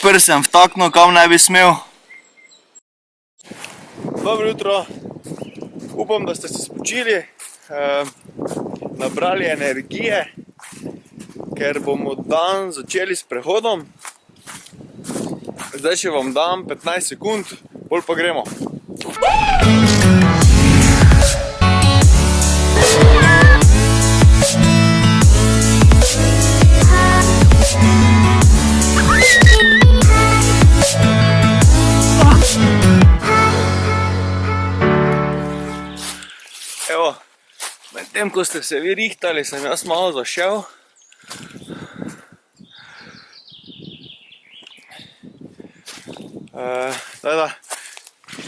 Prst sem vtaknil, kam ne bi smel. Dobro jutro. Upam, da ste se spočili, nabrali energije, ker bomo dan začeli s prehodom. Zdaj še vam dam 15 sekund, bolj pa gremo. Evo, medtem ko ste se vi rihtali, sem jaz malo zašel.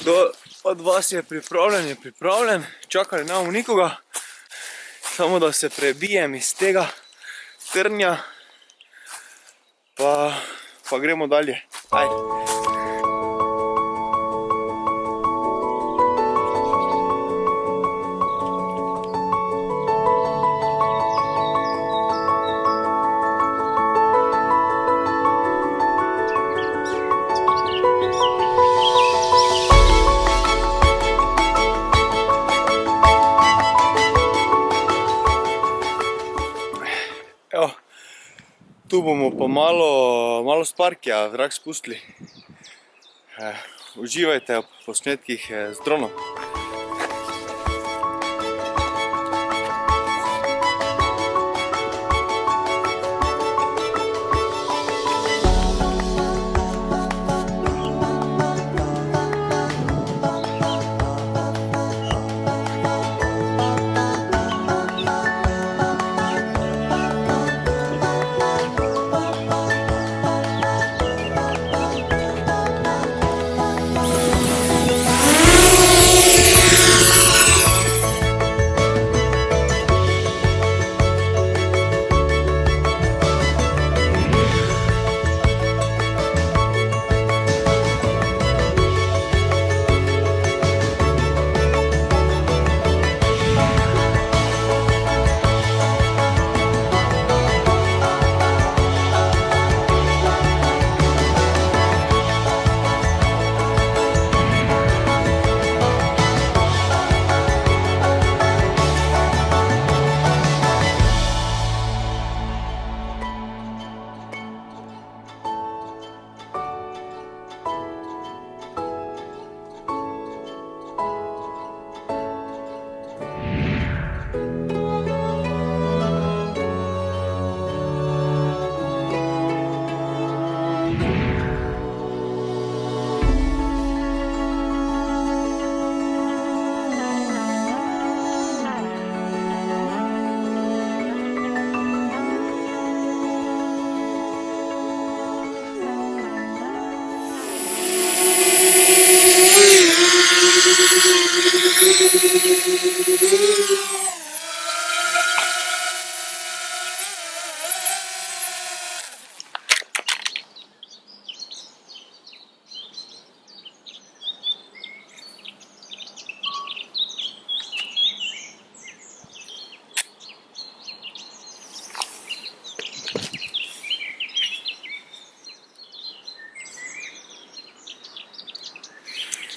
Kdo od vas je pripravljen, čakali ne bomo nikoga, samo da se prebijem iz tega trnja, pa gremo dalje. Ajde. Evo, tu bomo pa malo sparkija zrak spustili. Uživajte v posnetkih z dronom.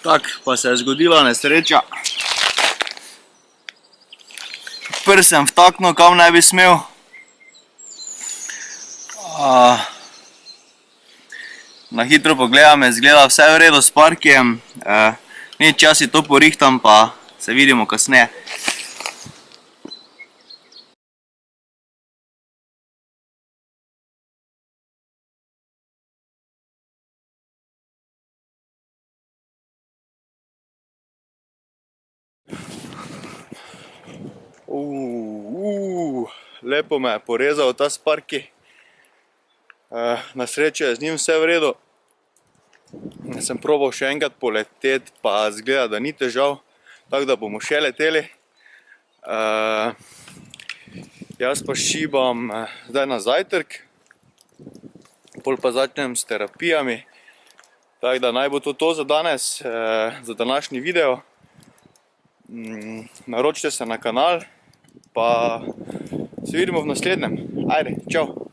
Tak, pa se je zgodila nesreča. Prst sem vtaknil, kam ne bi smel. Na hitro pogledam, izgleda vse v redu s parkijem. Ni čas si to porihtam, pa se vidimo kasneje. Lepo me je porezal ta sparki. Na srečo je z njim vse v redu. Sem probal še enkrat poleteti, pa zgleda, da ni težav, tako da bomo še leteli. Jaz pa šibam zdaj na zajtrk, pol pa začnem s terapijami. Tako da naj bo to za danes, za današnji video. Naročite se na kanal, pa se vidimo v naslednjem. Ajde, čau!